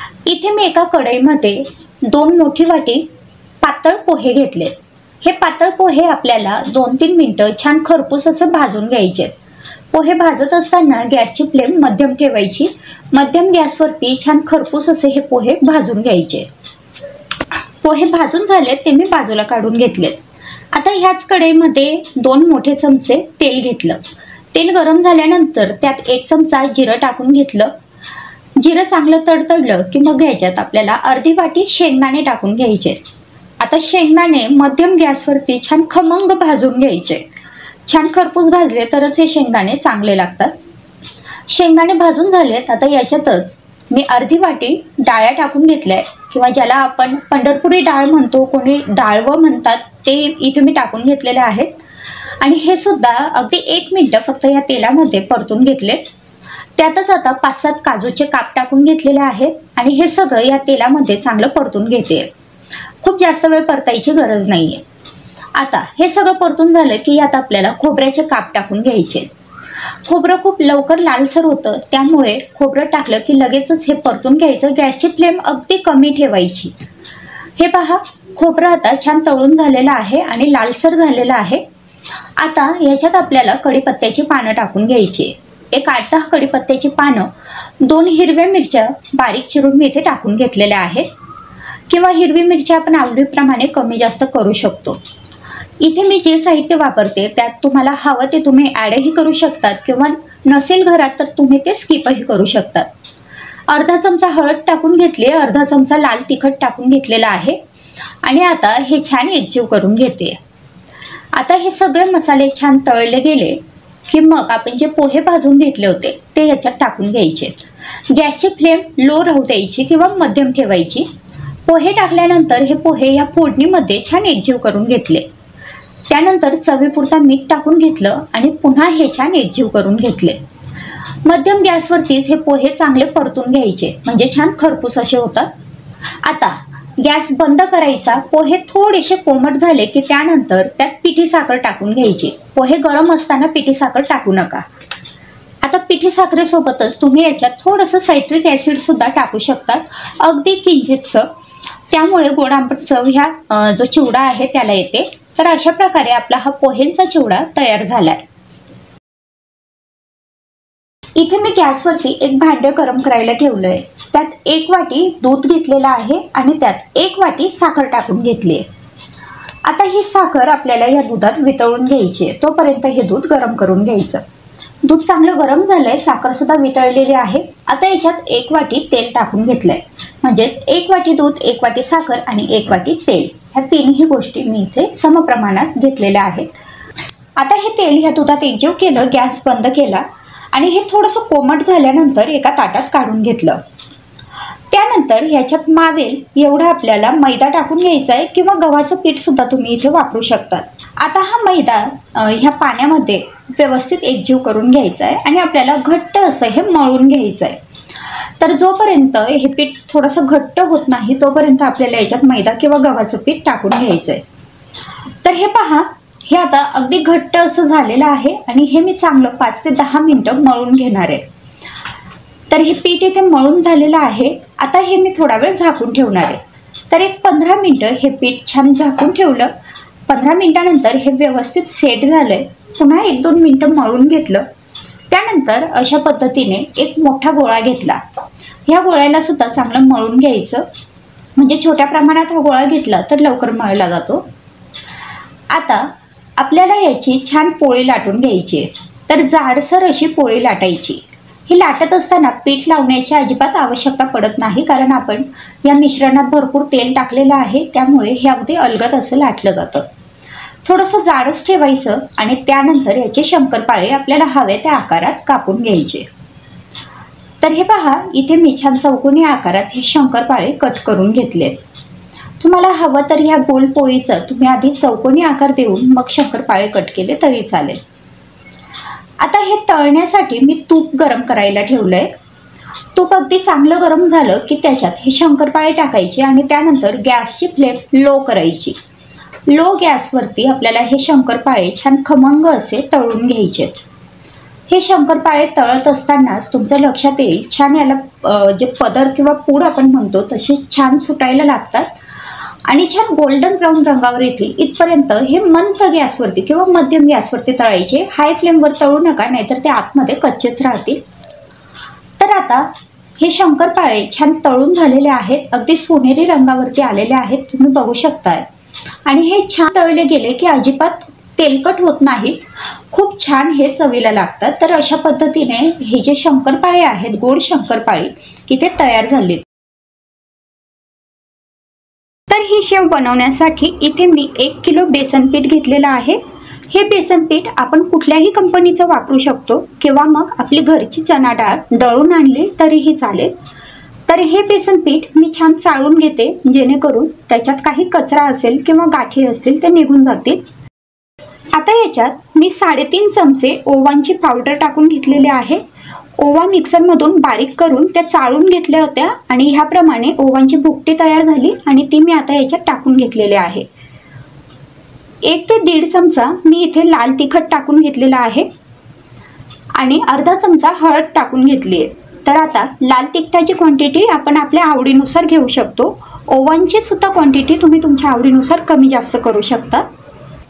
इथे मी एका कढईमध्ये 2 मोठी वाटी पातळ पोहे घेतले। हे पातळ पोहे आपल्याला 2-3 मिनिटं छान खरपूस असं भाजून घ्यायचे। पोहे भाजत असताना गॅसची फ्लेम मध्यम ठेवायची। मध्यम गॅसवरती छान खरपूस असे हे पोहे भाजून घ्यायचे। पोहे भाजून झाले ते मी बाजूला काढून घेतले। आता ह्याच कढईमध्ये 2 मोठे चमचे तेल घेतलं। तेल गरम झाल्यानंतर त्यात 1 चमचा जिरं टाकून घेतलं। जिरं चांगलं तडतडलं की मग ह्याच्यात आपल्याला अर्धी वाटी शेंगदाणे टाकून घ्यायचे। आता शेंगदाणे मध्यम गॅसवरती छान खमंग भाजून घ्यायचे। छान खरपूस भाजले तरच हे शेंगदाणे चांगले लागतात। शेंगदाणे भाजून झालेत, आता याच्यातच मी अर्धी वाटी डाळ्या टाकून घेतल्या किंवा ज्याला आपण पंढरपुरी डाळ म्हणतो, कोणी डाळवं म्हणतात, ते इथे मी टाकून घेतलेले आहेत। आणि हे सुद्धा अगदी 1 मिनिट फक्त या तेलामध्ये परतून घेतले। त्यातच आता 5-7 काजूचे काप टाकून घेतलेले आहेत आणि हे सगळं या तेलामध्ये चांगलं परतून घेते। खूप जास्त वेळ परतायची गरज नाहीये। आता हे सगळं परतून झालं की यात आपल्याला खोबऱ्याचे काप टाकून घ्यायचे। खोबरं खूप लवकर लालसर होतं, त्यामुळे खोबरं टाकलं की लगेचच हे परतून घ्यायचं। गॅसची फ्लेम अगदी कमी ठेवायची। हे पहा, खोबरं आता छान तळून झालेलं आहे आणि लालसर झालेलं आहे। आता याच्यात आपल्याला कढीपत्त्याची पानं टाकून घ्यायची। एक 8-10 कढीपत्त्याची पानं, 2 हिरव्या मिरच्या बारीक चिरून मी इथे टाकून घेतलेल्या आहेत किंवा हिरवी मिरची आपण आवडीप्रमाणे कमी जास्त करू शकतो। इथे मी जे साहित्य वापरते त्यात तुम्हाला हवं ते तुम्ही ॲडही करू शकतात किंवा नसेल घरात तर तुम्ही ते स्किपही करू शकतात। अर्धा चमचा हळद टाकून घेतली, अर्धा चमचा लाल तिखट टाकून घेतलेला आहे आणि आता हे छान एकजीव करून घेते। आता हे सगळे मसाले छान तळले गेले की मग आपण जे पोहे भाजून घेतले होते ते याच्यात टाकून घ्यायचे। गॅसची फ्लेम लो राहू द्यायची किंवा मध्यम ठेवायची। पोहे टाकल्यानंतर हे पोहे या फोडणीमध्ये छान एकजीव करून घेतले। त्यानंतर चवीपुरता मीठ टाकून घेतलं आणि पुन्हा हे छान एकजीव करून घेतले। मध्यम गॅसवरतीच हे पोहे चांगले परतून घ्यायचे, म्हणजे छान खरपूस असे होतात। आता गॅस बंद करायचा। पोहे थोडेसे कोमट झाले की त्यानंतर त्यात पिठी साखर टाकून घ्यायची। पोहे गरम असताना पिठी साखर टाकू नका। आता पिठी साखरेसोबतच तुम्ही याच्यात थोडंसं सायट्रिक ॲसिड सुद्धा टाकू शकतात, अगदी किंचितसं। त्यामुळे गोड आंबट चव ह्या जो चिवडा आहे त्याला येते। तर अशा प्रकारे आपला हा पोहेंचा चिवडा तयार झालाय। इथे मी गॅसवरती एक भांडं गरम करायला ठेवलंय। त्यात 1 वाटी दूध घेतलेलं आहे आणि त्यात 1 वाटी साखर टाकून घेतली आहे। आता ही साखर आपल्याला या दुधात वितळून घ्यायची आहे, तोपर्यंत हे दूध गरम करून घ्यायचं। दूध चांगलं गरम झालंय, साखर सुद्धा वितळलेली आहे। आता याच्यात 1 वाटी तेल टाकून घेतलंय, म्हणजेच 1 वाटी दूध, 1 वाटी साखर आणि 1 वाटी तेल, ह्या तिन्ही गोष्टी मी इथे समप्रमाणात घेतलेल्या आहेत। आता हे तेल ह्या दुधात एकजीव केलं, गॅस बंद केला आणि हे थोडंसं कोमट झाल्यानंतर एका ताटात काढून घेतलं। त्यानंतर याच्यात मावेल एवढा आपल्याला मैदा टाकून घ्यायचा आहे किंवा गव्हाचं पीठ सुद्धा तुम्ही इथे वापरू शकतात। आता हा मैदा ह्या पाण्यामध्ये व्यवस्थित एकजीव करून घ्यायचा आहे आणि आपल्याला घट्ट असं हे मळून घ्यायचं आहे। तर जोपर्यंत हे पीठ थोडंसं घट्ट होत नाही तोपर्यंत आपल्याला याच्यात मैदा किंवा गव्हाचं पीठ टाकून घ्यायचं आहे। तर हे पहा, हे आता अगदी घट्ट असं झालेलं आहे आणि हे मी चांगलं 5 ते 10 मिनिटं मळून घेणार आहे। तर हे पीठ इथे मळून झालेलं आहे। आता हे मी थोडा वेळ झाकून ठेवणार आहे। तर एक 15 मिनिटं हे पीठ छान झाकून ठेवलं। 15 मिनिटानंतर हे व्यवस्थित सेट झालंय। पुन्हा 1-2 मिनिटं मळून घेतलं। त्यानंतर अशा पद्धतीने एक मोठा गोळा घेतला। ह्या गोळ्याला सुद्धा चांगलं मळून घ्यायचं, म्हणजे छोट्या प्रमाणात हा गोळा घेतला तर लवकर मळला जातो। आता आपल्याला याची छान पोळी लाटून घ्यायची आहे। तर जाडसर अशी पोळी लाटायची। ही लाटत असताना पीठ लावण्याची अजिबात आवश्यकता पडत नाही, कारण आपण या मिश्रणात भरपूर तेल टाकलेलं आहे, त्यामुळे हे अगदी अलगद असं लाटलं जातं। थोडंसं जाडच ठेवायचं आणि त्यानंतर याचे शंकरपाळे आपल्याला हवे त्या आकारात कापून घ्यायचे। तर हे पहा, इथे मी छान चौकोनी आकारात हे शंकरपाळे कट करून घेतले। तुम्हाला हवं तर ह्या गोल पोळीचं तुम्ही आधी चौकोनी आकार देऊन मग शंकरपाळे कट केले तरी चालेल। आता हे तळण्यासाठी मी तूप गरम करायला ठेवलंय। तूप अगदी चांगलं गरम झालं की त्याच्यात हे शंकरपाळे टाकायचे आणि त्यानंतर गॅसची फ्लेम लो करायची। लो गॅसवरती आपल्याला हे शंकरपाळे छान खमंग असे तळून घ्यायचे। हे शंकरपाळे तळत असतानाच तुमच्या लक्षात येईल छान याला जे पदर किंवा पूड आपण म्हणतो तसे छान सुटायला लागतात आणि छान गोल्डन ब्राऊन रंगावर येतील इथपर्यंत हे मंद गॅसवरती किंवा मध्यम गॅसवरती तळायचे. हाय फ्लेमवर तळू नका, नाहीतर ते आतमध्ये कच्चेच राहतील. तर आता हे शंकरपाळे छान तळून झालेले आहेत, अगदी सोनेरी रंगावरती आलेले आहेत, तुम्ही बघू शकताय. आणि हे छान तळले गेले की अजिबात तेलकट होत नाहीत, खूप छान हे चवीला लागतात. तर अशा पद्धतीने हे जे शंकरपाळे आहेत, गोड शंकरपाळे इथे तयार झाले. तर ही शेव बनवण्यासाठी इथे मी 1 किलो बेसन पीठ घेतलेलं आहे. हे बेसन पीठ आपण कुठल्याही कंपनीचं वापरू शकतो किंवा मग आपली घरची चणा डाळ दळून आणली तरीही चालेल. तर हे बेसन पीठ मी छान चाळून घेते, जेणेकरून त्याच्यात काही कचरा असेल किंवा गाठी असतील ते निघून जातील. आता याच्यात मी 3.5 चमचे ओवांची पावडर टाकून घेतलेले आहे. ओवा मिक्सरमधून बारीक करून त्या चाळून घेतल्या होत्या आणि ह्याप्रमाणे ओवांची भुकटी तयार झाली आणि ती मी आता याच्यात टाकून घेतलेली आहे. 1 ते 1.5 चमचा मी इथे लाल तिखट टाकून घेतलेला आहे आणि अर्धा चमचा हळद टाकून घेतली आहे. तर आता लाल तिखटाची क्वांटिटी आपण आपल्या आवडीनुसार घेऊ शकतो. ओवांची सुद्धा क्वांटिटी तुम्ही तुमच्या आवडीनुसार कमी जास्त करू शकता.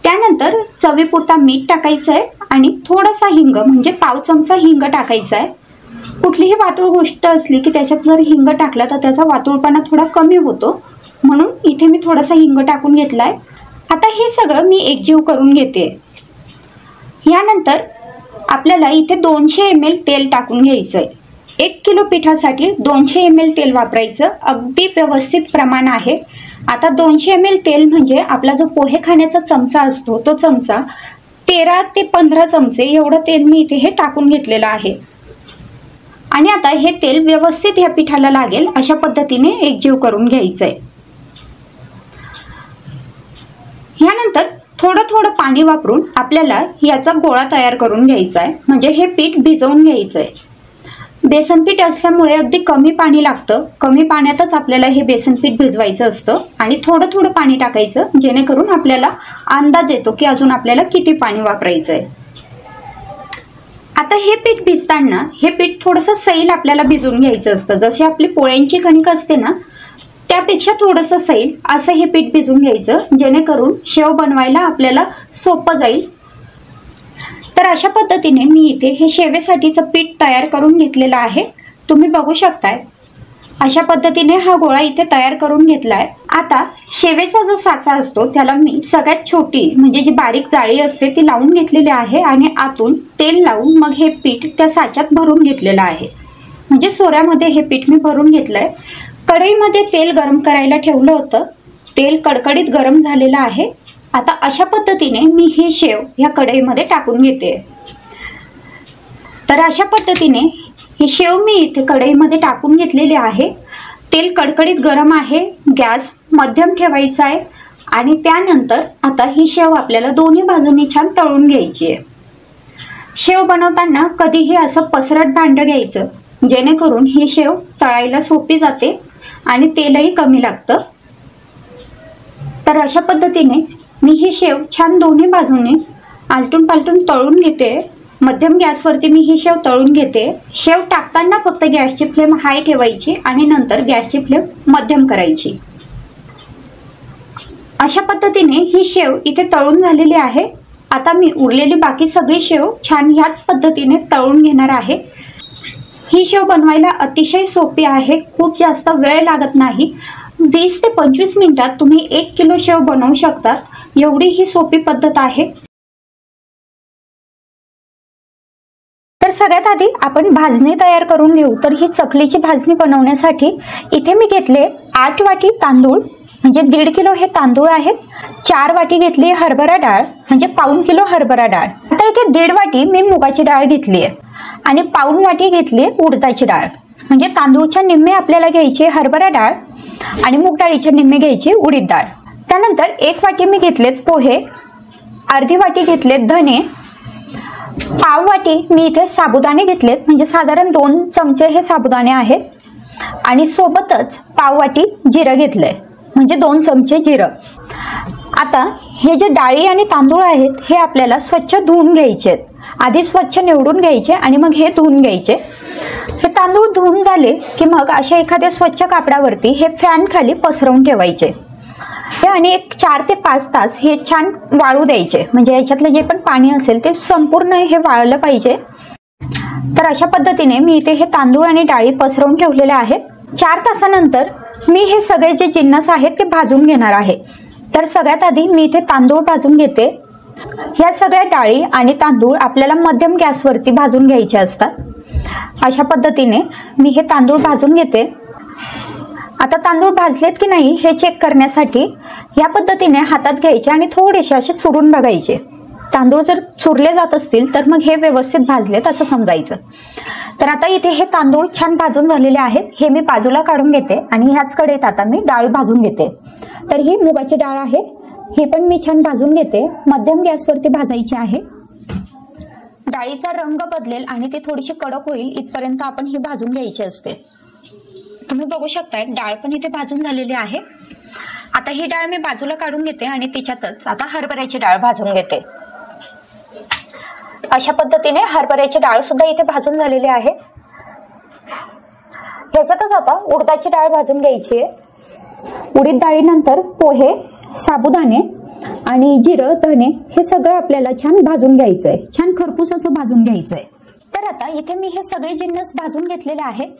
त्यानंतर चवीपुरता मीठ टाकायचं आहे आणि थोडासा हिंग म्हणजे पाव चमचा हिंग टाकायचा आहे. कुठलीही वातुळ गोष्ट असली की त्याच्यात जर हिंग टाकला तर त्याचा वातुळपणा थोडा कमी होतो, म्हणून इथे मी थोडासा हिंग टाकून घेतलाय. आता हे सगळं मी एकजीव करून घेते. यानंतर आपल्याला इथे 200 ml तेल टाकून घ्यायचं आहे. 1 किलो पिठासाठी 200 ml तेल वापरायचं, अगदी व्यवस्थित प्रमाण आहे. आता 200 ml तेल म्हणजे आपला जो पोहे खाण्याचा चमचा असतो तो चमचा 13 ते 15 चमचे एवढं तेल मी इथे हे टाकून घेतलेलं आहे. आणि आता हे तेल व्यवस्थित ह्या पिठाला लागेल अशा पद्धतीने एकजीव करून घ्यायचंय. यानंतर थोडं थोडं पाणी वापरून आपल्याला याचा गोळा तयार करून घ्यायचा आहे, म्हणजे हे पीठ भिजवून घ्यायचं आहे. बेसन पीठ असल्यामुळे अगदी कमी पाणी लागतं, कमी पाण्यातच आपल्याला हे बेसन पीठ भिजवायचं असतं आणि थोडं थोडं पाणी टाकायचं, जेणेकरून आपल्याला अंदाज येतो की अजून आपल्याला किती पाणी वापरायचं आहे. आता हे पीठ भिजताना हे पीठ थोडंसं सैल आपल्याला भिजवून घ्यायचं असतं. जशी आपली पोळ्यांची कणिक असते ना, त्यापेक्षा थोडंसं सैल असं हे पीठ भिजवून घ्यायचं, जेणेकरून शेव बनवायला आपल्याला सोपं जाईल. तर अशा पद्धतीने मी इथे हे शेवेसाठीचं पीठ तयार करून घेतलेलं आहे, तुम्ही बघू शकताय. अशा पद्धतीने हा गोळा इथे तयार करून घेतलाय. आता शेवेचा जो साचा असतो त्याला मी सगळ्यात छोटी म्हणजे जी बारीक जाळी असते ती लावून घेतलेली आहे आणि आतून तेल लावून मग हे पीठ त्या साच्यात भरून घेतलेलं आहे. म्हणजे सोऱ्यामध्ये हे पीठ मी भरून घेतलंय. कढईमध्ये तेल गरम करायला ठेवलं होतं, तेल कडकडीत गरम झालेलं आहे. आता अशा पद्धतीने मी ही शेव ह्या कढईमध्ये टाकून घेते. तर अशा पद्धतीने ही शेव मी इथे कढईमध्ये टाकून घेतलेली आहे. तेल कडकडीत गरम आहे, गॅस मध्यम ठेवायचा आहे आणि त्यानंतर आता ही शेव आपल्याला दोन्ही बाजूनी छान तळून घ्यायची आहे. शेव बनवताना कधीही असं पसरट भांडं घ्यायचं, जेणेकरून ही शेव तळायला सोपी जाते आणि तेलही कमी लागतं. तर अशा पद्धतीने मी ही शेव छान दोन्ही बाजूने आलटून पालटून तळून घेते. मध्यम गॅसवरती मी ही शेव तळून घेते. शेव टाकताना फक्त गॅसची फ्लेम हाय ठेवायची आणि नंतर गॅसची फ्लेम मध्यम करायची. अशा पद्धतीने ही शेव इथे तळून झालेली आहे. आता मी उरलेली बाकी सगळी शेव छान ह्याच पद्धतीने तळून घेणार आहे. ही शेव बनवायला अतिशय सोपी आहे, खूप जास्त वेळ लागत नाही. 20 ते 25 मिनिटात तुम्ही 1 किलो शेव बनवू शकता, एवढी ही सोपी पद्धत आहे. तर सगळ्यात आधी आपण भाजणी तयार करून घेऊ. तर ही चकलीची भाजणी बनवण्यासाठी इथे मी घेतले 8 वाटी तांदूळ, म्हणजे 1.5 किलो हे तांदूळ आहेत. 4 वाटी घेतली हरभरा डाळ, म्हणजे पाऊण किलो हरभरा डाळ. आता इथे 1.5 वाटी मी मुगाची डाळ घेतली आहे आणि पाऊण वाटी घेतली उडदाची डाळ. म्हणजे तांदूळच्या निम्मे आपल्याला घ्यायची हरभरा डाळ आणि मूग डाळीच्या निम्मे घ्यायची उडीद डाळ. त्यानंतर 1 वाटी मी घेतलेत पोहे, अर्धी वाटी घेतलेत धने, पाव वाटी मी इथे साबुदाणे घेतलेत, म्हणजे साधारण 2 चमचे हे साबुदाणे आहेत आणि सोबतच पाव वाटी जिरं घेतलंय, म्हणजे 2 चमचे जिरं. आता हे जे डाळी आणि तांदूळ आहेत हे आपल्याला स्वच्छ धुवून घ्यायचे आहेत. आधी स्वच्छ निवडून घ्यायचे आणि मग हे धुवून घ्यायचे. हे तांदूळ धुवून झाले की मग अशा एखाद्या स्वच्छ कापडावरती हे फॅन खाली पसरवून ठेवायचे. हे आणि एक 4 ते 5 तास हे छान वाळू द्यायचे. म्हणजे याच्यातलं जे पण पाणी असेल ते संपूर्ण हे वाळलं पाहिजे. तर अशा पद्धतीने मी इथे हे तांदूळ आणि डाळी पसरवून ठेवलेले आहेत. 4 तासानंतर मी हे सगळे जे जिन्नस आहेत ते भाजून घेणार आहे. तर सगळ्यात आधी मी इथे तांदूळ भाजून घेते. ह्या सगळ्या डाळी आणि तांदूळ आपल्याला मध्यम गॅसवरती भाजून घ्यायचे असतात. अशा पद्धतीने मी हे तांदूळ भाजून घेते. आता तांदूळ भाजलेत की नाही हे चेक करण्यासाठी या पद्धतीने हातात घ्यायचे आणि थोडेसे असे चुरून बघायचे. तांदूळ जर चुरले जात असतील तर मग हे व्यवस्थित भाजलेत असं समजायचं. तर आता इथे हे तांदूळ छान भाजून झालेले आहेत. हे मी बाजूला काढून घेते आणि ह्याच कढईत आता मी डाळ भाजून घेते. तर ही मुगाची डाळ आहे. हे पण मी छान भाजून घेते. मध्यम गॅसवरती भाजायची आहे. डाळीचा रंग बदलेल आणि ती थोडीशी कडक होईल इथपर्यंत आपण ही भाजून घ्यायची असते. तुम्ही बघू शकताय डाळ पण इथे भाजून झालेली आहे. आता ही डाळ मी बाजूला काढून घेते आणि त्याच्यातच आता हरभऱ्याची डाळ भाजून घेते. अशा पद्धतीने हरभऱ्याची डाळ सुद्धा इथे भाजून झालेली आहे. ह्याच्यातच आता उडदाची डाळ भाजून घ्यायची आहे. उडीद डाळीनंतर पोहे, साबुदाणे आणि जिरं, धने हे सगळं आपल्याला छान भाजून घ्यायचंय. छान खरपूस असं भाजून घ्यायचंय. तर आता इथे मी हे सगळे जिन्नस भाजून घेतलेले आहेत.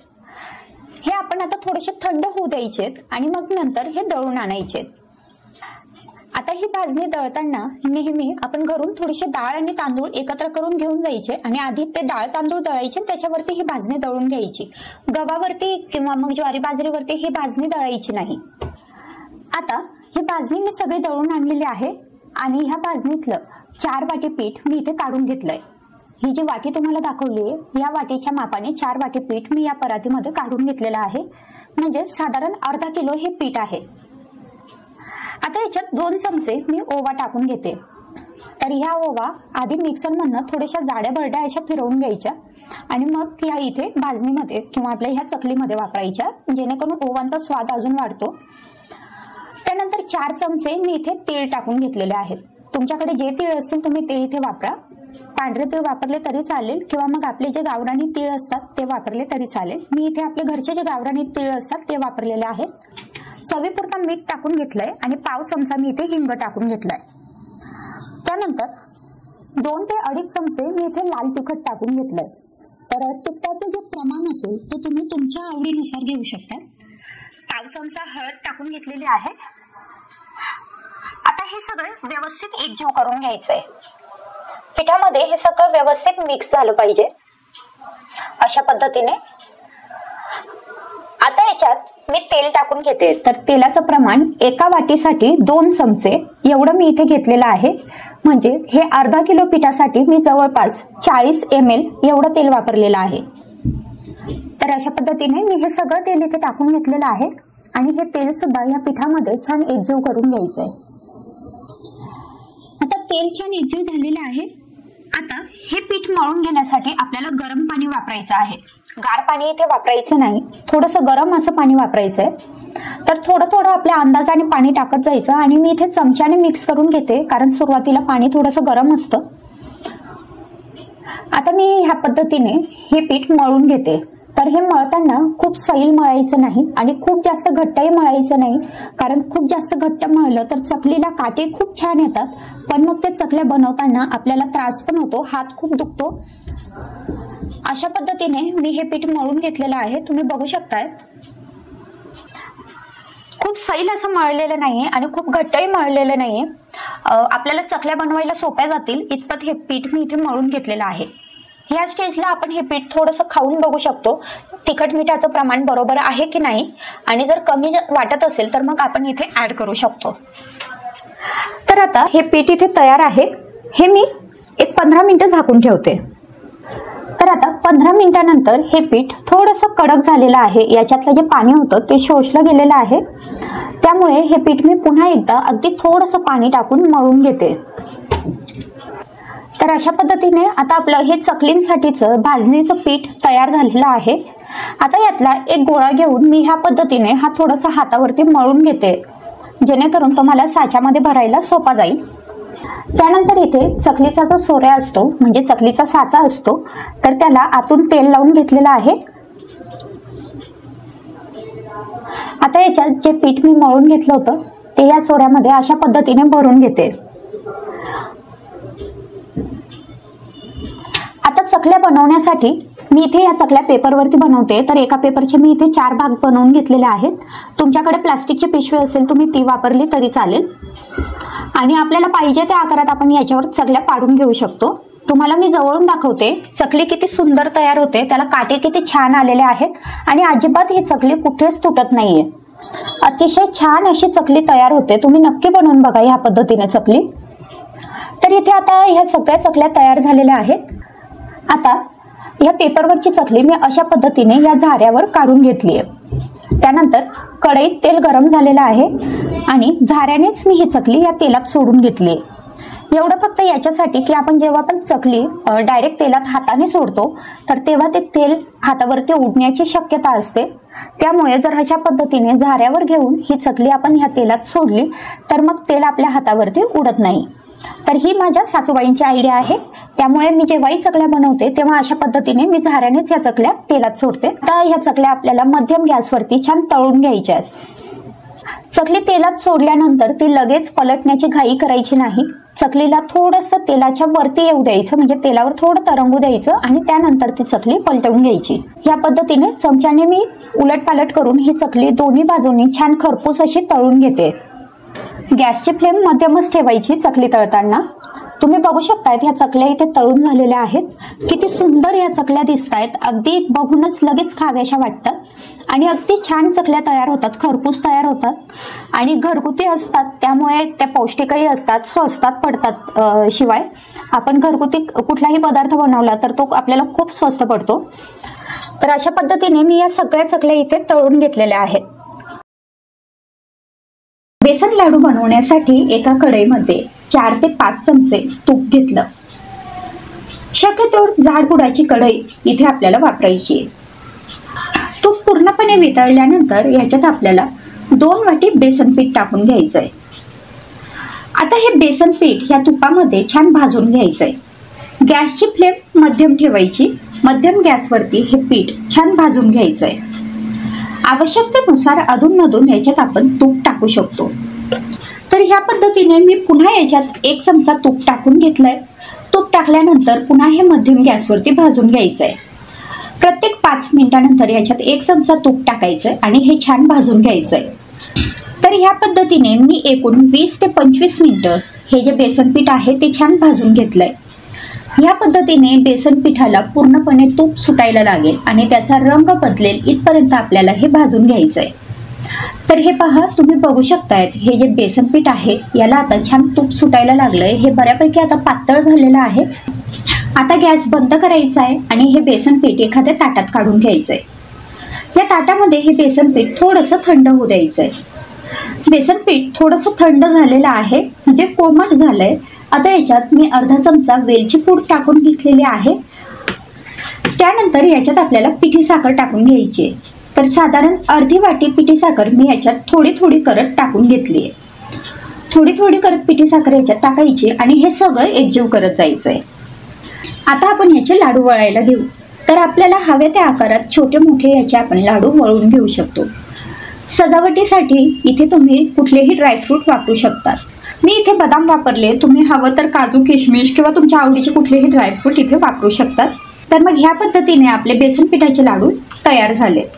हे आपण आता थोडेसे थंड होऊ द्यायचेत आणि मग नंतर हे दळून आणायचे. आता ही भाजणी दळताना नेहमी आपण घरून थोडीशी डाळ आणि तांदूळ एकत्र करून घेऊन जायचे आणि आधी ते डाळ तांदूळ दळायचे त्याच्यावरती ही भाजणी दळून घ्यायची. गव्हावरती किंवा मग ज्वारी बाजरीवरती ही भाजणी दळायची नाही. आता ही भाजणी मी सगळी दळून आणलेली आहे आणि ह्या भाजणीतलं 4 वाटी पीठ मी इथे काढून घेतलंय. ही जी वाटी तुम्हाला दाखवली आहे या वाटीच्या मापाने 4 वाटी पीठ मी या परातीमध्ये काढून घेतलेलं आहे. म्हणजे साधारण अर्धा किलो हे पीठ आहे. आता याच्यात 2 चमचे मी ओवा टाकून घेते. तर ह्या ओवा आधी मिक्सरमधनं थोड्याशा जाड्या भरड्या अशा फिरवून घ्यायच्या आणि मग या इथे भाजणीमध्ये किंवा आपल्या ह्या चकलीमध्ये वापरायच्या जेणेकरून ओवांचा स्वाद अजून वाढतो. त्यानंतर 4 चमचे मी इथे तीळ टाकून घेतलेले आहेत. तुमच्याकडे जे तीळ असतील तुम्ही ते इथे वापरा. पांढरे तीळ वापरले तरी चालेल किंवा मग आपले जे गावरानी तीळ असतात ते वापरले तरी चालेल. मी इथे आपले घरचे जे गावरानी तीळ असतात ते वापरलेले आहेत. चवीपुरता मीठ टाकून घेतलंय आणि पाव चमचा मी इथे हिंग टाकून घेतलाय. त्यानंतर 2 ते 2.5 चमचे मी इथे लाल तिखट टाकून घेतलंय. तर तिखटाचं जे प्रमाण असेल ते तुम्ही तुमच्या आवडीनुसार घेऊ शकता. पाव चमचा हळद टाकून घेतलेली आहे. आता हे सगळे व्यवस्थित एकजीव करून घ्यायचंय. पिठामध्ये हे सगळं व्यवस्थित मिक्स झालं पाहिजे अशा पद्धतीने. आता याच्यात मी तेल टाकून घेते. तर तेलाचं प्रमाण एका वाटीसाठी 2 चमचे एवढं मी इथे घेतलेलं आहे. म्हणजे हे अर्धा किलो पिठासाठी मी जवळपास 40 ml एवढं तेल वापरलेलं आहे. तर अशा पद्धतीने मी हे सगळं तेल इथे टाकून घेतलेलं आहे आणि हे तेल सुद्धा या पिठामध्ये छान एकजीव करून घ्यायचंय. आता तेल छान एकजीव झालेलं आहे. आता हे पीठ मळून घेण्यासाठी आपल्याला गरम पाणी वापरायचं आहे. गार पाणी इथे वापरायचं नाही. थोडंसं गरम असं पाणी वापरायचंय. तर थोडं थोडं आपल्या अंदाजाने पाणी टाकत जायचं आणि मी इथे चमच्याने मिक्स करून घेते कारण सुरुवातीला पाणी थोडंसं गरम असतं. आता मी ह्या पद्धतीने हे पीठ मळून घेते. तर हे मळताना खूप सैल मळायचं नाही आणि खूप जास्त घट्टही मळायचं नाही कारण खूप जास्त घट्ट मळलं तर चकलीला काटे खूप छान येतात पण मग ते चकल्या बनवताना आपल्याला त्रास पण होतो, हात खूप दुखतो. अशा पद्धतीने मी हे पीठ मळून घेतलेलं आहे. तुम्ही बघू शकताय खूप सैल असं मळलेलं नाहीये आणि खूप घट्टही मळलेलं नाहीये. आपल्याला चकल्या बनवायला सोप्या जातील इतपत हे पीठ मी इथे मळून घेतलेलं आहे. ह्या स्टेजला आपण हे पीठ थोडंसं खाऊन बघू शकतो तिखट मिठाचं प्रमाण बरोबर आहे की नाही आणि जर कमी वाटत असेल तर मग आपण इथे ऍड करू शकतो. तर आता हे पीठ इथे तयार आहे. हे मी एक 15 मिनिटं झाकून ठेवते. तर आता 15 मिनिटानंतर हे पीठ थोडंसं कडक झालेलं आहे. याच्यातलं जे पाणी होतं ते शोषलं गेलेलं आहे. त्यामुळे हे पीठ मी पुन्हा एकदा अगदी थोडंसं पाणी टाकून मळून घेते. तर अशा पद्धतीने आता आपलं हे चकलींसाठीचं भाजणीचं पीठ तयार झालेलं आहे. आता यातला एक गोळा घेऊन मी ह्या पद्धतीने हा थोडासा हातावरती मळून घेते. जेणेकरून तुम्हाला साच्यामध्ये भरायला सोपा जाईल। त्यानंतर इथे चकलीचा जो सोऱ्या असतो म्हणजे चकलीचा साचा असतो तर त्याला आतून तेल लावून घेतलेला आहे। आता याच्यात जे पीठ मी मळून घेतलं होतं ते या सोऱ्यामध्ये अशा पद्धतीने भरून घेते। आता चकल्या बनवण्यासाठी मी इथे या चकल्या पेपरवरती बनवते, तर एका पेपरचे मी इथे 4 भाग बनवून घेतलेले आहेत। तुमच्याकडे प्लास्टिकची पिशवी असेल तुम्ही ती वापरली तरी चालेल आणि आपल्याला पाहिजे त्या आकारात आपण याच्यावर चकल्या पाडून घेऊ शकतो। तुम्हाला मी जवळून दाखवते चकली किती सुंदर तयार होते, त्याला काटे किती छान आलेले आहेत आणि अजिबात ही चकली कुठेच तुटत नाहीये। अतिशय छान अशी चकली तयार होते, तुम्ही नक्की बनवून बघा ह्या पद्धतीने चकली। तर इथे आता ह्या सगळ्या चकल्या तयार झालेल्या आहेत। आता या पेपरवरची चकली मी अशा पद्धतीने या झाऱ्यावर काढून घेतली आहे। त्यानंतर कढईत तेल गरम झालेलं आहे आणि झाऱ्यानेच मी ही चकली या तेलात सोडून घेतली आहे। एवढं फक्त याच्यासाठी की आपण जेव्हा पण चकली डायरेक्ट तेलात हाताने सोडतो तर तेव्हा ते तेल हातावरती उडण्याची शक्यता असते, त्यामुळे जर अशा पद्धतीने झाऱ्यावर घेऊन ही चकली आपण ह्या तेलात सोडली तर मग तेल आपल्या हातावरती उडत नाही। तर ही माझ्या सासूबाईंची आयडिया आहे, त्यामुळे मी जेव्हाही चकल्या बनवते तेव्हा अशा पद्धतीने मी झाऱ्यानेच या चकल्या तेलात सोडते। आता ह्या चकल्या आपल्याला मध्यम गॅसवरती छान तळून घ्यायच्या आहेत। चकली तेलात सोडल्यानंतर ती लगेच पलटण्याची घाई करायची नाही, चकलीला थोडंसं तेलाच्या वरती येऊ द्यायचं म्हणजे तेलावर थोडं तरंगू द्यायचं आणि त्यानंतर ती चकली पलटवून घ्यायची। या पद्धतीने चमच्याने मी उलटपालट करून ही चकली दोन्ही बाजूंनी छान खरपूस अशी तळून घेते। गॅसची फ्लेम मध्यमच ठेवायची चकली तळताना। तुम्ही बघू शकतायत ह्या चकल्या इथे तळून झालेल्या आहेत, किती सुंदर या चकल्या दिसतायत, अगदी बघूनच लगेच खाव्याशा वाटतात आणि अगदी छान चकल्या तयार होतात, खरपूस तयार होतात आणि घरगुती असतात, त्यामुळे त्या पौष्टिकही असतात, स्वस्तात पडतात। शिवाय आपण घरगुती कुठलाही पदार्थ बनवला तर तो आपल्याला खूप स्वस्त पडतो। तर अशा पद्धतीने मी या सगळ्या चकल्या इथे तळून घेतलेल्या आहेत। बेसन लाडू बनवण्यासाठी एका कढईमध्ये 4 ते 5 चमचे तूप घेतलं। शक्यतो जाडबुडाची कढई इथे आपल्याला वापरायची आहे। तूप पूर्णपणे वितळल्यानंतर याच्यात आपल्याला 2 वाटी बेसन पीठ टाकून घ्यायचंय। आता हे बेसन पीठ या तुपामध्ये छान भाजून घ्यायचंय। गॅसची फ्लेम मध्यम ठेवायची, मध्यम गॅसवरती हे पीठ छान भाजून घ्यायचंय। आवश्यकतेनुसार अधूनमधून याच्यात आपण तूप टाकू शकतो। तर ह्या पद्धतीने मी पुन्हा याच्यात 1 चमचा तूप टाकून घेतलंय। तूप टाकल्यानंतर पुन्हा हे मध्यम गॅसवरती भाजून घ्यायचंय। प्रत्येक 5 मिनिटानंतर याच्यात 1 चमचा तूप टाकायचंय आणि हे छान भाजून घ्यायचंय। तर ह्या पद्धतीने मी एकूण 20 ते 25 मिनिटं हे जे बेसन पीठ आहे ते छान भाजून घेतलंय। या पद्धतीने बेसन पिठाला पूर्णपणे तूप सुटायला लागेल आणि त्याचा रंग बदलेल इथपर्यंत आपल्याला हे भाजून घ्यायचंय। तर हे पहा, तुम्ही बघू शकतायत हे जे बेसन पीठ आहे याला आता छान तूप सुटायला लागलंय, हे बऱ्यापैकी आता पातळ झालेलं आहे। आता गॅस बंद करायचा आहे आणि हे बेसन पीठ एखाद्या ताटात काढून घ्यायचंय। या ताटामध्ये हे बेसन पीठ थोडंसं थंड होऊ द्यायचंय। बेसन पीठ थोडंसं थंड झालेलं आहे म्हणजे कोमट झालंय। आता याच्यात मी अर्धा चमचा वेलची पूड टाकून घेतलेली आहे। त्यानंतर याच्यात आपल्याला पिठी साखर टाकून घ्यायची आहे। तर साधारण अर्धी वाटी पिठी साखर मी याच्यात थोडी थोडी करत टाकून घेतली आहे। थोडी थोडी करत पिठी साखर याच्यात टाकायची आणि हे सगळं एकजीव करत जायचंय। आता आपण याचे लाडू वळायला घेऊ। तर आपल्याला हव्या त्या आकारात छोटे मोठे याचे आपण लाडू वळून घेऊ शकतो। सजावटीसाठी इथे तुम्ही कुठलेही ड्रायफ्रूट वापरू शकतात। मी इथे बदाम वापरले, तुम्ही हवं तर काजू, किशमिश किंवा तुमच्या आवडीचे कुठलेही ड्रायफ्रूट इथे वापरू शकतात। तर मग ह्या पद्धतीने आपले बेसन पिठाचे लाडू तयार झालेत।